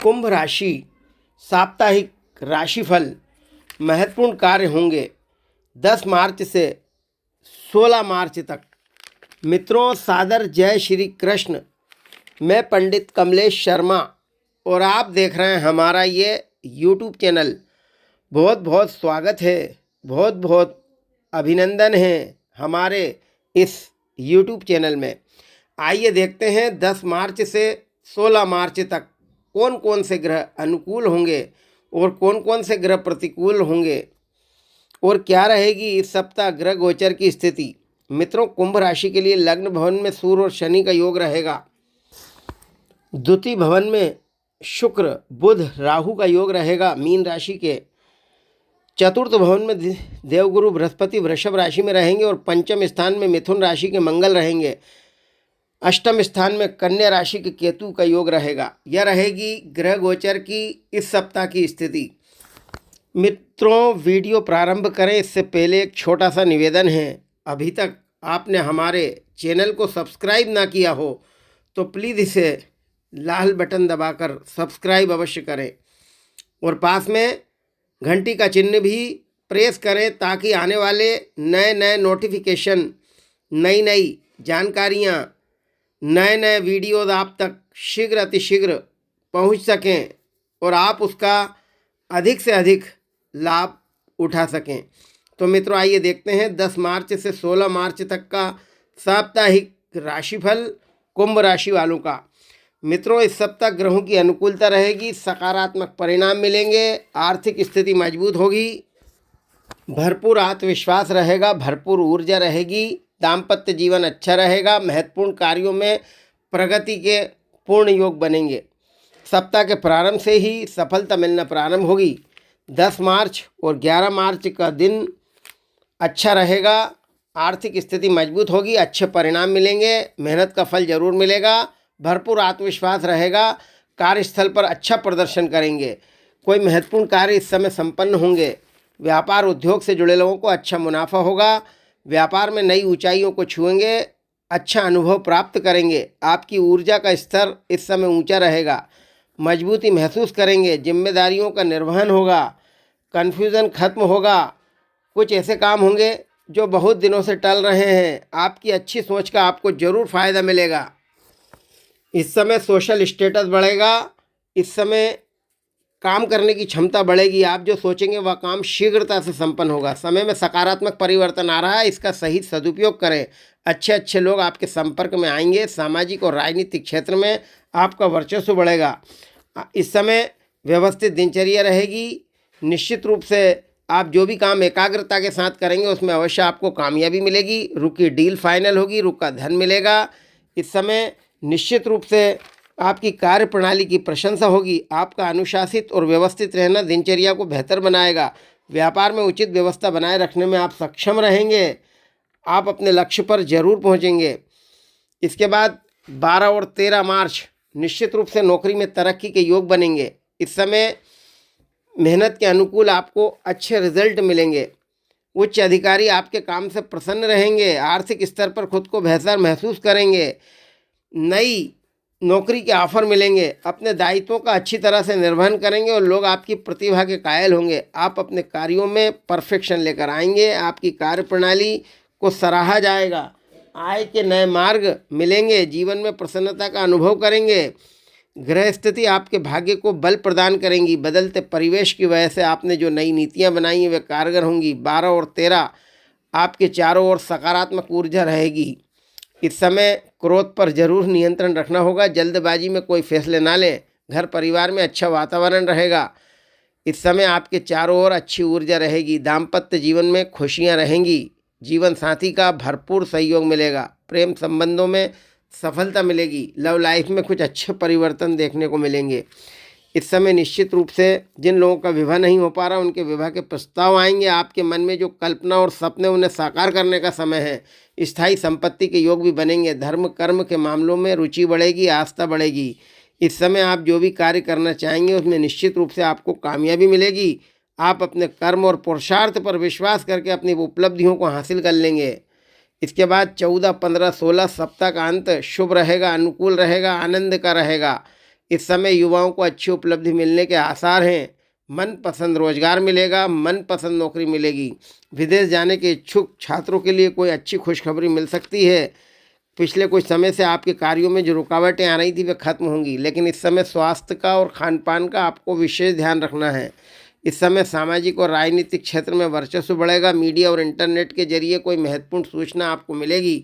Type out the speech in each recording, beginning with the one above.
कुंभ राशि साप्ताहिक राशिफल महत्वपूर्ण कार्य होंगे 10 मार्च से 16 मार्च तक। मित्रों, सादर जय श्री कृष्ण। मैं पंडित कमलेश शर्मा और आप देख रहे हैं हमारा ये यूट्यूब चैनल। बहुत बहुत स्वागत है, बहुत बहुत अभिनंदन है हमारे इस यूट्यूब चैनल में। आइए देखते हैं 10 मार्च से 16 मार्च तक कौन कौन से ग्रह अनुकूल होंगे और कौन कौन से ग्रह प्रतिकूल होंगे और क्या रहेगी इस सप्ताह ग्रह गोचर की स्थिति। मित्रों, कुंभ राशि के लिए लग्न भवन में सूर्य और शनि का योग रहेगा। द्वितीय भवन में शुक्र बुध राहु का योग रहेगा मीन राशि के। चतुर्थ भवन में देवगुरु बृहस्पति वृषभ राशि में रहेंगे और पंचम स्थान में मिथुन राशि के मंगल रहेंगे। अष्टम स्थान में कन्या राशि के केतु का योग रहेगा। यह रहेगी ग्रह गोचर की इस सप्ताह की स्थिति। मित्रों, वीडियो प्रारंभ करें इससे पहले एक छोटा सा निवेदन है। अभी तक आपने हमारे चैनल को सब्सक्राइब ना किया हो तो प्लीज़ इसे लाल बटन दबाकर सब्सक्राइब अवश्य करें और पास में घंटी का चिन्ह भी प्रेस करें ताकि आने वाले नए नए नोटिफिकेशन, नई नई जानकारियाँ, नए नए वीडियोज़ आप तक शीघ्र अतिशीघ्र पहुंच सकें और आप उसका अधिक से अधिक लाभ उठा सकें। तो मित्रों, आइए देखते हैं 10 मार्च से 16 मार्च तक का साप्ताहिक राशिफल कुंभ राशि वालों का। मित्रों, इस सप्ताह ग्रहों की अनुकूलता रहेगी, सकारात्मक परिणाम मिलेंगे, आर्थिक स्थिति मजबूत होगी, भरपूर आत्मविश्वास रहेगा, भरपूर ऊर्जा रहेगी, दाम्पत्य जीवन अच्छा रहेगा, महत्वपूर्ण कार्यों में प्रगति के पूर्ण योग बनेंगे। सप्ताह के प्रारंभ से ही सफलता मिलना प्रारंभ होगी। 10 मार्च और 11 मार्च का दिन अच्छा रहेगा, आर्थिक स्थिति मजबूत होगी, अच्छे परिणाम मिलेंगे, मेहनत का फल जरूर मिलेगा, भरपूर आत्मविश्वास रहेगा, कार्यस्थल पर अच्छा प्रदर्शन करेंगे, कोई महत्वपूर्ण कार्य इस समय संपन्न होंगे। व्यापार उद्योग से जुड़े लोगों को अच्छा मुनाफा होगा, व्यापार में नई ऊंचाइयों को छुएंगे, अच्छा अनुभव प्राप्त करेंगे, आपकी ऊर्जा का स्तर इस समय ऊंचा रहेगा, मजबूती महसूस करेंगे, जिम्मेदारियों का निर्वहन होगा, कन्फ्यूज़न खत्म होगा, कुछ ऐसे काम होंगे जो बहुत दिनों से टल रहे हैं, आपकी अच्छी सोच का आपको ज़रूर फ़ायदा मिलेगा। इस समय सोशल स्टेटस बढ़ेगा, इस समय काम करने की क्षमता बढ़ेगी, आप जो सोचेंगे वह काम शीघ्रता से संपन्न होगा। समय में सकारात्मक परिवर्तन आ रहा है, इसका सही सदुपयोग करें। अच्छे अच्छे लोग आपके संपर्क में आएंगे, सामाजिक और राजनीतिक क्षेत्र में आपका वर्चस्व बढ़ेगा। इस समय व्यवस्थित दिनचर्या रहेगी, निश्चित रूप से आप जो भी काम एकाग्रता के साथ करेंगे उसमें अवश्य आपको कामयाबी मिलेगी, रुकी डील फाइनल होगी, रुका धन मिलेगा। इस समय निश्चित रूप से आपकी कार्य प्रणाली की प्रशंसा होगी, आपका अनुशासित और व्यवस्थित रहना दिनचर्या को बेहतर बनाएगा, व्यापार में उचित व्यवस्था बनाए रखने में आप सक्षम रहेंगे, आप अपने लक्ष्य पर जरूर पहुंचेंगे। इसके बाद 12 और 13 मार्च निश्चित रूप से नौकरी में तरक्की के योग बनेंगे। इस समय मेहनत के अनुकूल आपको अच्छे रिजल्ट मिलेंगे, उच्च अधिकारी आपके काम से प्रसन्न रहेंगे, आर्थिक स्तर पर खुद को बेहतर महसूस करेंगे, नई नौकरी के ऑफर मिलेंगे, अपने दायित्वों का अच्छी तरह से निर्वहन करेंगे और लोग आपकी प्रतिभा के कायल होंगे, आप अपने कार्यों में परफेक्शन लेकर आएंगे, आपकी कार्य प्रणाली को सराहा जाएगा, आय के नए मार्ग मिलेंगे, जीवन में प्रसन्नता का अनुभव करेंगे, ग्रह स्थिति आपके भाग्य को बल प्रदान करेंगी, बदलते परिवेश की वजह से आपने जो नई नीतियां बनाई हैं वे कारगर होंगी। 12 और 13 आपके चारों ओर सकारात्मक ऊर्जा रहेगी। इस समय क्रोध पर जरूर नियंत्रण रखना होगा, जल्दबाजी में कोई फैसले ना लें, घर परिवार में अच्छा वातावरण रहेगा। इस समय आपके चारों ओर अच्छी ऊर्जा रहेगी, दाम्पत्य जीवन में खुशियां रहेंगी, जीवन साथी का भरपूर सहयोग मिलेगा, प्रेम संबंधों में सफलता मिलेगी, लव लाइफ में कुछ अच्छे परिवर्तन देखने को मिलेंगे। इस समय निश्चित रूप से जिन लोगों का विवाह नहीं हो पा रहा उनके विवाह के प्रस्ताव आएंगे, आपके मन में जो कल्पना और सपने उन्हें साकार करने का समय है, स्थायी संपत्ति के योग भी बनेंगे, धर्म कर्म के मामलों में रुचि बढ़ेगी, आस्था बढ़ेगी। इस समय आप जो भी कार्य करना चाहेंगे उसमें निश्चित रूप से आपको कामयाबी मिलेगी, आप अपने कर्म और पुरुषार्थ पर विश्वास करके अपनी उपलब्धियों को हासिल कर लेंगे। इसके बाद 14, 15, 16 सप्ताह का अंत शुभ रहेगा, अनुकूल रहेगा, आनंद का रहेगा। इस समय युवाओं को अच्छी उपलब्धि मिलने के आसार हैं। मनपसंद रोजगार मिलेगा, मनपसंद नौकरी मिलेगी। विदेश जाने के इच्छुक छात्रों के लिए कोई अच्छी खुशखबरी मिल सकती है। पिछले कुछ समय से आपके कार्यों में जो रुकावटें आ रही थी वे खत्म होंगी, लेकिन इस समय स्वास्थ्य का और खान पान का आपको विशेष ध्यान रखना है। इस समय सामाजिक और राजनीतिक क्षेत्र में वर्चस्व बढ़ेगा। मीडिया और इंटरनेट के जरिए कोई महत्वपूर्ण सूचना आपको मिलेगी।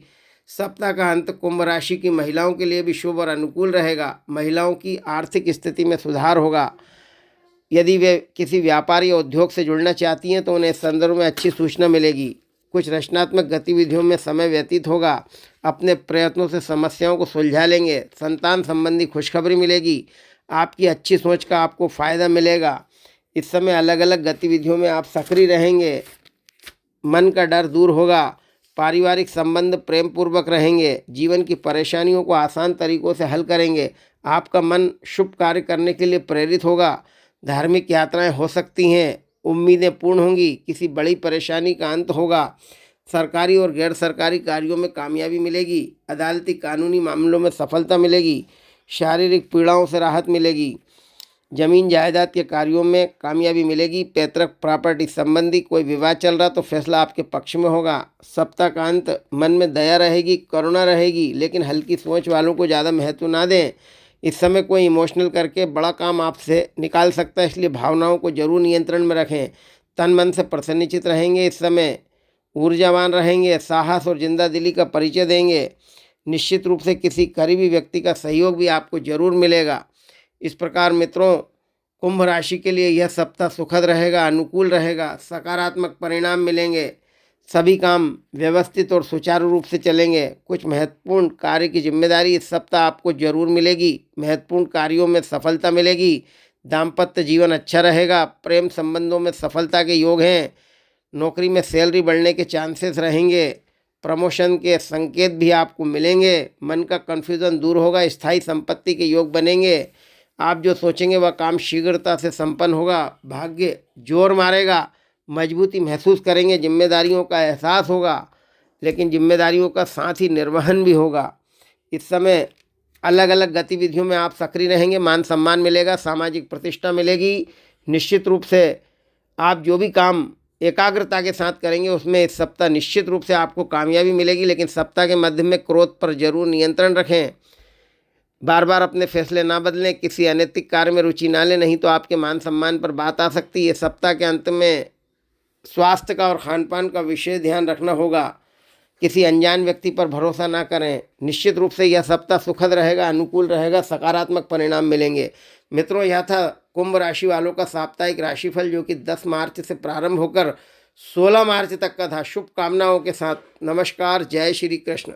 सप्ताह का अंत कुंभ राशि की महिलाओं के लिए भी शुभ और अनुकूल रहेगा। महिलाओं की आर्थिक स्थिति में सुधार होगा। यदि वे किसी व्यापार या उद्योग से जुड़ना चाहती हैं तो उन्हें इस संदर्भ में अच्छी सूचना मिलेगी। कुछ रचनात्मक गतिविधियों में समय व्यतीत होगा। अपने प्रयत्नों से समस्याओं को सुलझा लेंगे। संतान संबंधी खुशखबरी मिलेगी। आपकी अच्छी सोच का आपको फ़ायदा मिलेगा। इस समय अलग अलग गतिविधियों में आप सक्रिय रहेंगे। मन का डर दूर होगा। पारिवारिक संबंध प्रेम पूर्वक रहेंगे। जीवन की परेशानियों को आसान तरीकों से हल करेंगे। आपका मन शुभ कार्य करने के लिए प्रेरित होगा। धार्मिक यात्राएं हो सकती हैं। उम्मीदें पूर्ण होंगी। किसी बड़ी परेशानी का अंत होगा। सरकारी और गैर सरकारी कार्यों में कामयाबी मिलेगी। अदालती कानूनी मामलों में सफलता मिलेगी। शारीरिक पीड़ाओं से राहत मिलेगी। जमीन जायदाद के कार्यों में कामयाबी मिलेगी। पैतृक प्रॉपर्टी संबंधी कोई विवाद चल रहा तो फैसला आपके पक्ष में होगा। सप्ताह का अंत मन में दया रहेगी, करुणा रहेगी, लेकिन हल्की सोच वालों को ज़्यादा महत्व ना दें। इस समय कोई इमोशनल करके बड़ा काम आपसे निकाल सकता है, इसलिए भावनाओं को जरूर नियंत्रण में रखें। तन मन से प्रसन्नचित रहेंगे। इस समय ऊर्जावान रहेंगे। साहस और जिंदा दिली का परिचय देंगे। निश्चित रूप से किसी करीबी व्यक्ति का सहयोग भी आपको जरूर मिलेगा। इस प्रकार मित्रों, कुंभ राशि के लिए यह सप्ताह सुखद रहेगा, अनुकूल रहेगा। सकारात्मक परिणाम मिलेंगे। सभी काम व्यवस्थित और सुचारू रूप से चलेंगे। कुछ महत्वपूर्ण कार्य की जिम्मेदारी इस सप्ताह आपको जरूर मिलेगी। महत्वपूर्ण कार्यों में सफलता मिलेगी। दाम्पत्य जीवन अच्छा रहेगा। प्रेम संबंधों में सफलता के योग हैं। नौकरी में सैलरी बढ़ने के चांसेस रहेंगे। प्रमोशन के संकेत भी आपको मिलेंगे। मन का कन्फ्यूज़न दूर होगा। स्थायी संपत्ति के योग बनेंगे। आप जो सोचेंगे वह काम शीघ्रता से संपन्न होगा। भाग्य जोर मारेगा। मजबूती महसूस करेंगे। जिम्मेदारियों का एहसास होगा, लेकिन जिम्मेदारियों का साथ ही निर्वहन भी होगा। इस समय अलग अलग गतिविधियों में आप सक्रिय रहेंगे। मान सम्मान मिलेगा। सामाजिक प्रतिष्ठा मिलेगी। निश्चित रूप से आप जो भी काम एकाग्रता के साथ करेंगे उसमें इस सप्ताह निश्चित रूप से आपको कामयाबी मिलेगी, लेकिन सप्ताह के मध्य में क्रोध पर जरूर नियंत्रण रखें। बार बार अपने फैसले ना बदलें। किसी अनैतिक कार्य में रुचि ना लें, नहीं तो आपके मान सम्मान पर बात आ सकती है। सप्ताह के अंत में स्वास्थ्य का और खान पान का विशेष ध्यान रखना होगा। किसी अनजान व्यक्ति पर भरोसा ना करें। निश्चित रूप से यह सप्ताह सुखद रहेगा, अनुकूल रहेगा। सकारात्मक परिणाम मिलेंगे। मित्रों, यह था कुंभ राशि वालों का साप्ताहिक राशिफल, जो कि 10 मार्च से प्रारंभ होकर 16 मार्च तक का था। शुभकामनाओं के साथ नमस्कार। जय श्री कृष्ण।